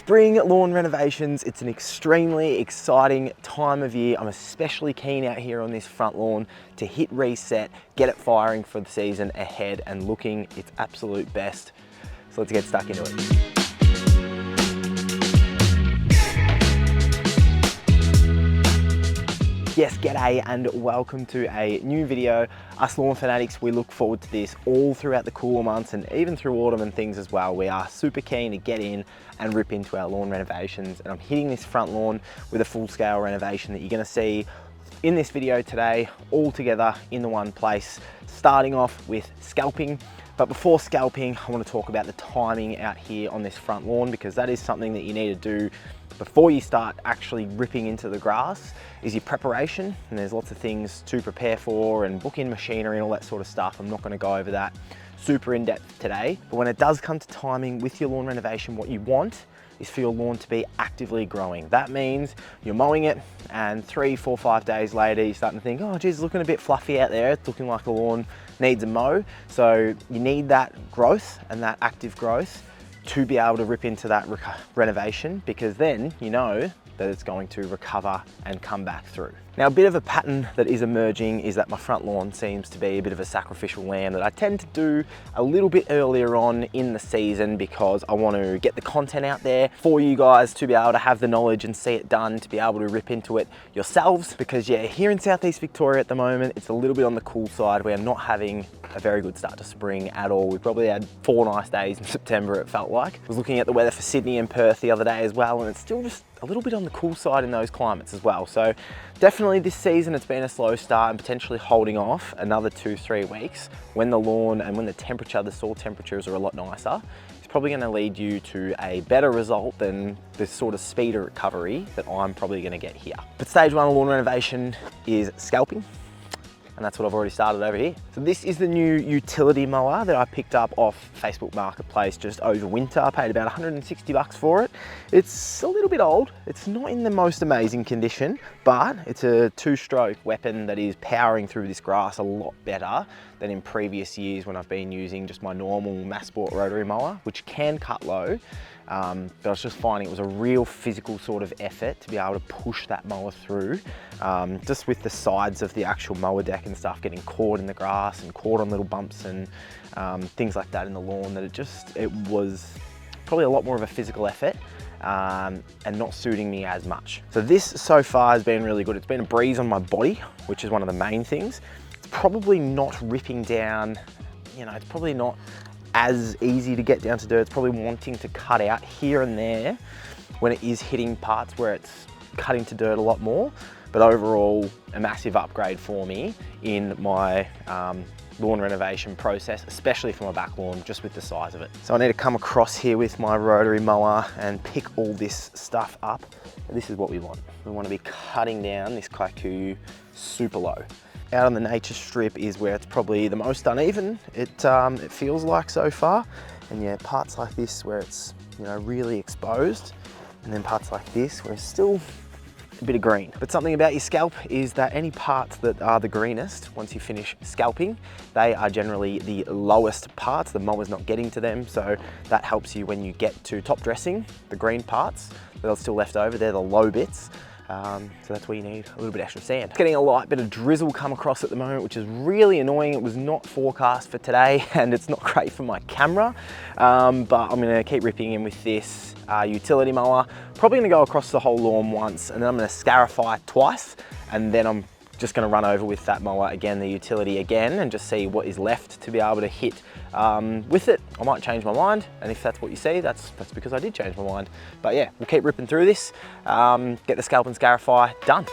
Spring lawn renovations, it's an extremely exciting time of year. I'm especially keen out here on this front lawn to hit reset, get it firing for the season ahead and looking its absolute best. So let's get stuck into it. Yes, g'day and welcome to a new video. Us lawn fanatics, we look forward to this all throughout the cooler months and even through autumn and things as well. We are super keen to get in and rip into our lawn renovations, and I'm hitting this front lawn with a full scale renovation that you're gonna see in this video today, all together in the one place, starting off with scalping. But before scalping, I want to talk about the timing out here on this front lawn, because that is something that you need to do before you start actually ripping into the grass, is your preparation. And there's lots of things to prepare for and book in machinery and all that sort of stuff. I'm not going to go over that super in depth today. But when it does come to timing with your lawn renovation, what you want is for your lawn to be actively growing. That means you're mowing it and 3, 4, 5 days later, you're starting to think, oh geez, it's looking a bit fluffy out there. It's looking like the lawn needs a mow. So you need that growth and that active growth to be able to rip into that renovation, because then you know that it's going to recover and come back through. Now, a bit of a pattern that is emerging is that my front lawn seems to be a bit of a sacrificial lamb that I tend to do a little bit earlier on in the season, because I want to get the content out there for you guys to be able to have the knowledge and see it done, to be able to rip into it yourselves. Because yeah, here in Southeast Victoria at the moment, it's a little bit on the cool side. We are not having a very good start to spring at all. We probably had 4 nice days in September, it felt like. I was looking at the weather for Sydney and Perth the other day as well, and it's still just a little bit on the cool side in those climates as well. So definitely this season it's been a slow start, and potentially holding off another 2-3 weeks when the lawn and when the soil temperatures are a lot nicer. It's probably going to lead you to a better result than this sort of speed of recovery that I'm probably going to get here. But stage 1 of lawn renovation is scalping. And that's what I've already started over here. So this is the new utility mower that I picked up off Facebook Marketplace just over winter. I paid about 160 bucks for it. It's a little bit old. It's not in the most amazing condition, but it's a 2-stroke weapon that is powering through this grass a lot better than in previous years when I've been using just my normal mass sport rotary mower, which can cut low. But I was just finding it was a real physical sort of effort to be able to push that mower through, just with the sides of the actual mower deck and stuff getting caught in the grass and caught on little bumps and things like that in the lawn, that it was probably a lot more of a physical effort and not suiting me as much. So this so far has been really good. It's been a breeze on my body, which is one of the main things. It's probably not ripping down, you know, it's probably not as easy to get down to dirt. It's probably wanting to cut out here and there when it is hitting parts where it's cutting to dirt a lot more. But overall, a massive upgrade for me in my lawn renovation process, especially for my back lawn, just with the size of it. So I need to come across here with my rotary mower and pick all this stuff up. This is what we want. We want to be cutting down this kikuyu super low. Out on the nature strip is where it's probably the most uneven, it feels like so far. And yeah, parts like this where it's, you know, really exposed, and then parts like this where it's still a bit of green. But something about your scalp is that any parts that are the greenest, once you finish scalping, they are generally the lowest parts. The mower's not getting to them, so that helps you when you get to top dressing. The green parts that are still left over, they're the low bits. So that's where you need a little bit extra sand. Getting a light bit of drizzle come across at the moment, which is really annoying. It was not forecast for today, and it's not great for my camera, but I'm gonna keep ripping in with this utility mower. Probably gonna go across the whole lawn once, and then I'm gonna scarify twice, and then I'm just gonna run over with that mower again, the utility again, and just see what is left to be able to hit with it. I might change my mind, and if that's what you see, that's because I did change my mind. But yeah, we'll keep ripping through this, get the scalp and scarify done.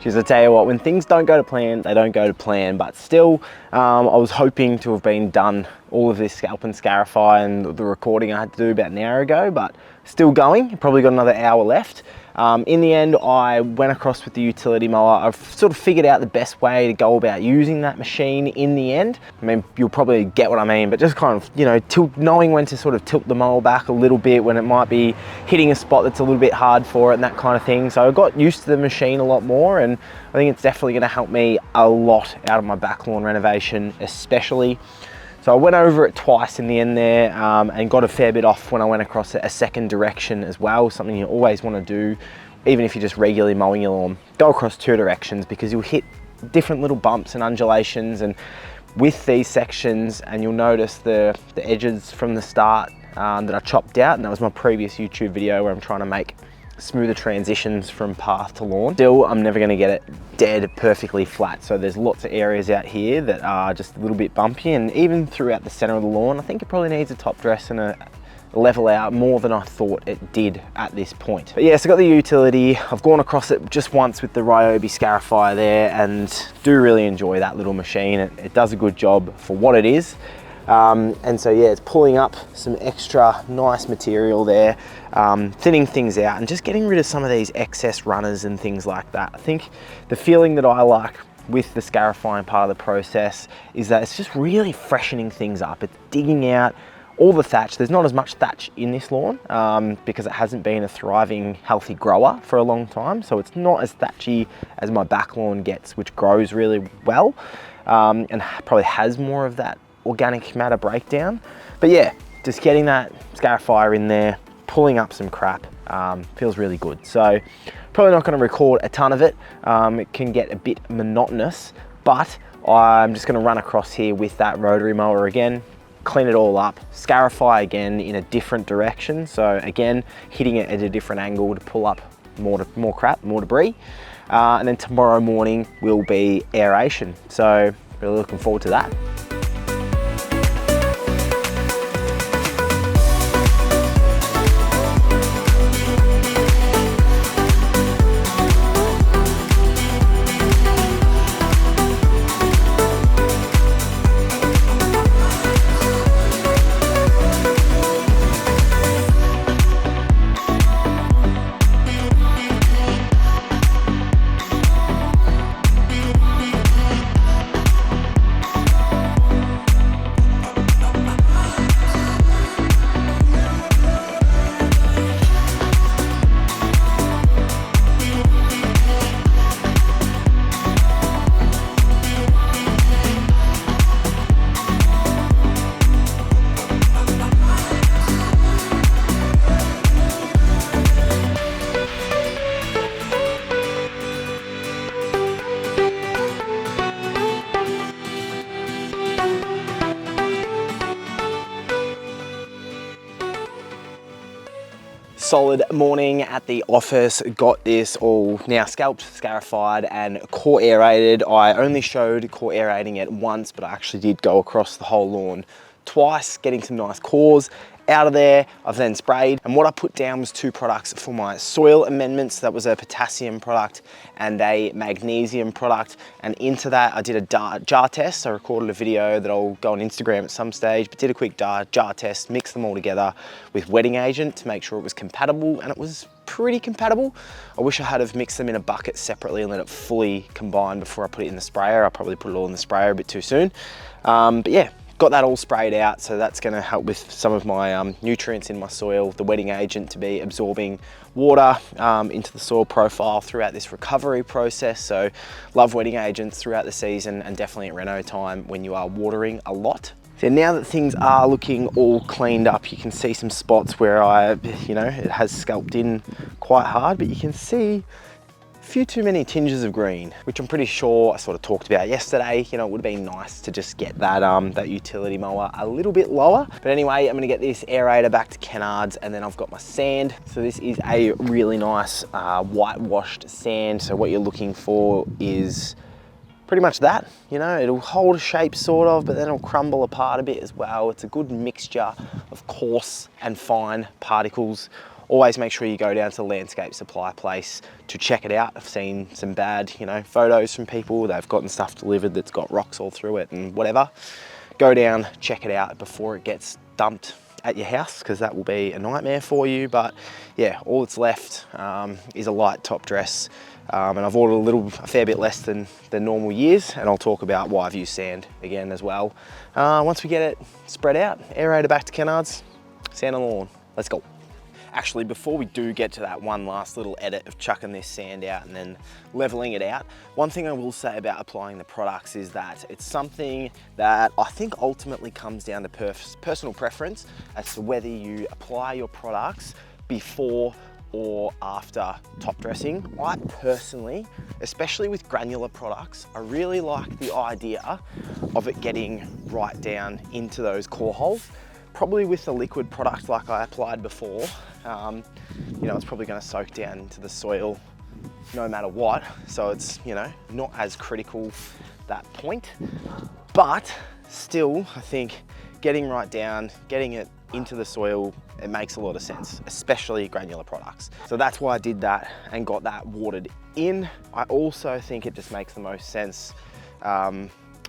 Because I tell you what, when things don't go to plan, they don't go to plan. But still, I was hoping to have been done all of this scalp and scarify and the recording I had to do about an hour ago, but still going. Probably got another hour left. In the end, I went across with the utility mower. I've sort of figured out the best way to go about using that machine in the end. I mean, you'll probably get what I mean, but just kind of, you know, knowing when to sort of tilt the mower back a little bit, when it might be hitting a spot that's a little bit hard for it and that kind of thing. So I got used to the machine a lot more, and I think it's definitely gonna help me a lot out of my back lawn renovation, especially. So I went over it twice in the end there, and got a fair bit off when I went across a second direction as well. Something you always want to do, even if you're just regularly mowing your lawn. Go across two directions, because you'll hit different little bumps and undulations and with these sections, and you'll notice the edges from the start that I chopped out, and that was my previous YouTube video where I'm trying to make smoother transitions from path to lawn. Still, I'm never going to get it dead perfectly flat, so there's lots of areas out here that are just a little bit bumpy, and even throughout the center of the lawn, I think it probably needs a top dress and a level out more than I thought it did at this point. But yes, I got the utility. I've gone across it just once with the Ryobi Scarifier there, and do really enjoy that little machine. It does a good job for what it is. And so yeah, it's pulling up some extra nice material there, thinning things out and just getting rid of some of these excess runners and things like that. I think the feeling that I like with the scarifying part of the process is that it's just really freshening things up. It's digging out all the thatch. There's not as much thatch in this lawn because it hasn't been a thriving, healthy grower for a long time. So it's not as thatchy as my back lawn gets, which grows really well and probably has more of that organic matter breakdown. But yeah, just getting that scarifier in there, pulling up some crap, feels really good. So probably not going to record a ton of it. It can get a bit monotonous, but I'm just going to run across here with that rotary mower again, clean it all up, scarify again in a different direction. So again, hitting it at a different angle to pull up more crap, more debris. And then tomorrow morning will be aeration. So really looking forward to that. Solid morning at the office. Got this all now scalped, scarified and core aerated. I only showed core aerating it once, but I actually did go across the whole lawn twice, getting some nice cores out of there. I've then sprayed, and what I put down was two products for my soil amendments. That was a potassium product and a magnesium product, and into that I did a jar test. I recorded a video that I'll go on Instagram at some stage, but did a quick jar test, mixed them all together with wetting agent to make sure it was compatible, and it was pretty compatible. I wish I had have mixed them in a bucket separately and let it fully combine before I put it in the sprayer. I probably put it all in the sprayer a bit too soon, but yeah, got that all sprayed out, so that's going to help with some of my nutrients in my soil, the wetting agent to be absorbing water into the soil profile throughout this recovery process. So love wetting agents throughout the season, and definitely at reno time when you are watering a lot. So now that things are looking all cleaned up, you can see some spots where it has scalped in quite hard, but you can see a few too many tinges of green, which I'm pretty sure I sort of talked about yesterday. You know, it would have been nice to just get that that utility mower a little bit lower. But anyway, I'm gonna get this aerator back to Kennards, and then I've got my sand. So this is a really nice whitewashed sand. So what you're looking for is pretty much that, you know, it'll hold a shape sort of, but then it'll crumble apart a bit as well. It's a good mixture of coarse and fine particles always make sure you go down to the landscape supply place to check it out. I've seen some bad, photos from people. They've gotten stuff delivered that's got rocks all through it and whatever. Go down, check it out before it gets dumped at your house, because that will be a nightmare for you. But yeah, all that's left is a light top dress. And I've ordered a fair bit less than normal years, and I'll talk about why I've used sand again as well. Once we get it spread out, aerator back to canards, sand on the lawn, let's go. Actually, before we do get to that one last little edit of chucking this sand out and then leveling it out, one thing I will say about applying the products is that it's something that I think ultimately comes down to personal preference as to whether you apply your products before or after top dressing. I personally, especially with granular products, I really like the idea of it getting right down into those core holes. Probably with a liquid product like I applied before, it's probably going to soak down into the soil no matter what. So it's, not as critical that point, but still I think getting right down, getting it into the soil, it makes a lot of sense, especially granular products. So that's why I did that and got that watered in. I also think it just makes the most sense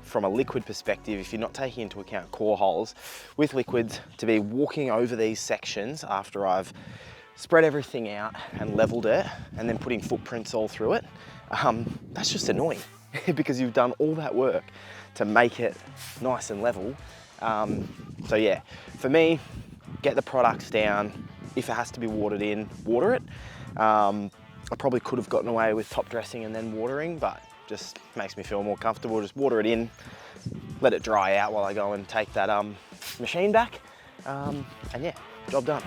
from a liquid perspective, if you're not taking into account core holes, with liquids to be walking over these sections after I've spread everything out and leveled it and then putting footprints all through it. That's just annoying because you've done all that work to make it nice and level. So yeah, for me, get the products down. If it has to be watered in, water it. I probably could have gotten away with top dressing and then watering, but just makes me feel more comfortable. Just water it in, let it dry out while I go and take that machine back. And yeah, job done.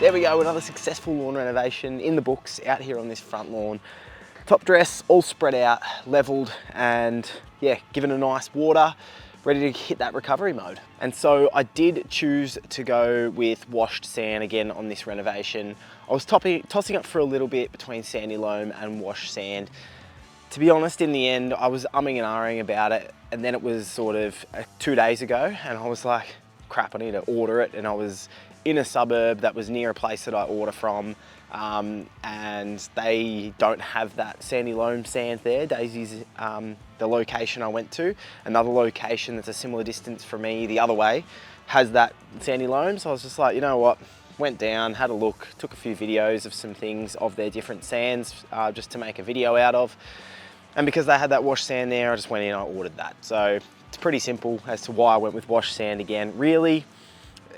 There we go, another successful lawn renovation in the books out here on this front lawn. Top dress, all spread out, leveled, and yeah, given a nice water, ready to hit that recovery mode. And so I did choose to go with washed sand again on this renovation. I was tossing up for a little bit between sandy loam and washed sand. To be honest, in the end, I was umming and ahhing about it, and then it was sort of 2 days ago, and I was like, crap, I need to order it. And I was in a suburb that was near a place that I order from, and they don't have that sandy loam sand there. Daisy's the location I went to. Another location that's a similar distance from me the other way has that sandy loam. So I was just like, you know what? Went down, had a look, took a few videos of some things of their different sands just to make a video out of. And because they had that washed sand there, I just went in and I ordered that. So it's pretty simple as to why I went with washed sand again. Really,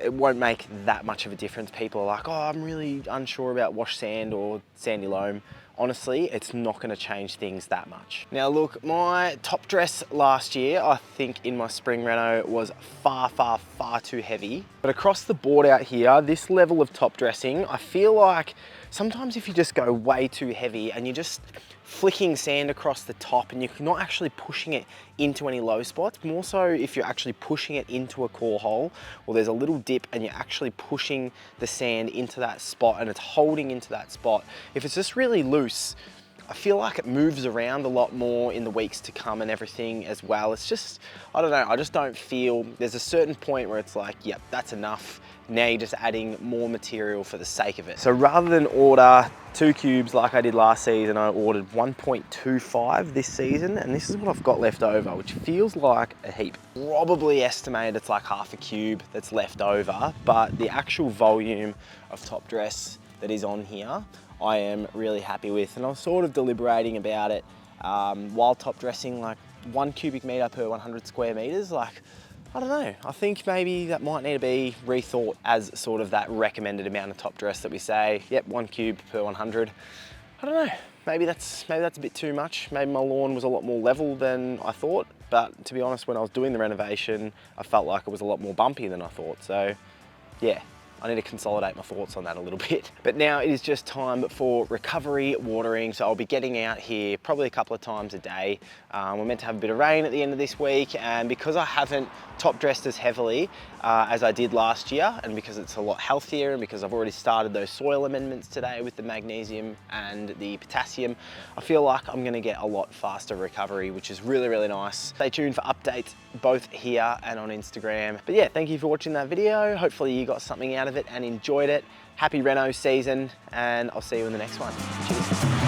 it won't make that much of a difference. People are like, oh, I'm really unsure about washed sand or sandy loam. Honestly, it's not going to change things that much. Now look, my top dress last year, I think in my spring reno, was far too heavy. But across the board out here, this level of top dressing, I feel like sometimes if you just go way too heavy and you're just flicking sand across the top and you're not actually pushing it into any low spots, more so if you're actually pushing it into a core hole, or there's a little dip and you're actually pushing the sand into that spot and it's holding into that spot. If it's just really loose, I feel like it moves around a lot more in the weeks to come and everything as well. It's just, I don't know, I just don't feel, there's a certain point where it's like, yep, that's enough. Now you're just adding more material for the sake of it. So rather than order 2 cubes like I did last season, I ordered 1.25 this season, and this is what I've got left over, which feels like a heap. Probably estimate it's like half a cube that's left over, but the actual volume of top dress that is on here, I am really happy with. And I was sort of deliberating about it while top dressing, like 1 cubic meter per 100 square meters. Like, I don't know, I think maybe that might need to be rethought as sort of that recommended amount of top dress that we say, yep, 1 cube per 100. I don't know, maybe that's a bit too much. Maybe my lawn was a lot more level than I thought, but to be honest, when I was doing the renovation, I felt like it was a lot more bumpy than I thought. So yeah, I need to consolidate my thoughts on that a little bit. But now it is just time for recovery watering. So I'll be getting out here probably a couple of times a day. We're meant to have a bit of rain at the end of this week, and because I haven't top dressed as heavily as I did last year, and because it's a lot healthier, and because I've already started those soil amendments today with the magnesium and the potassium, I feel like I'm gonna get a lot faster recovery, which is really, really nice. Stay tuned for updates both here and on Instagram. But yeah, thank you for watching that video. Hopefully you got something out of it and enjoyed it. Happy reno season, and I'll see you in the next one. Cheers.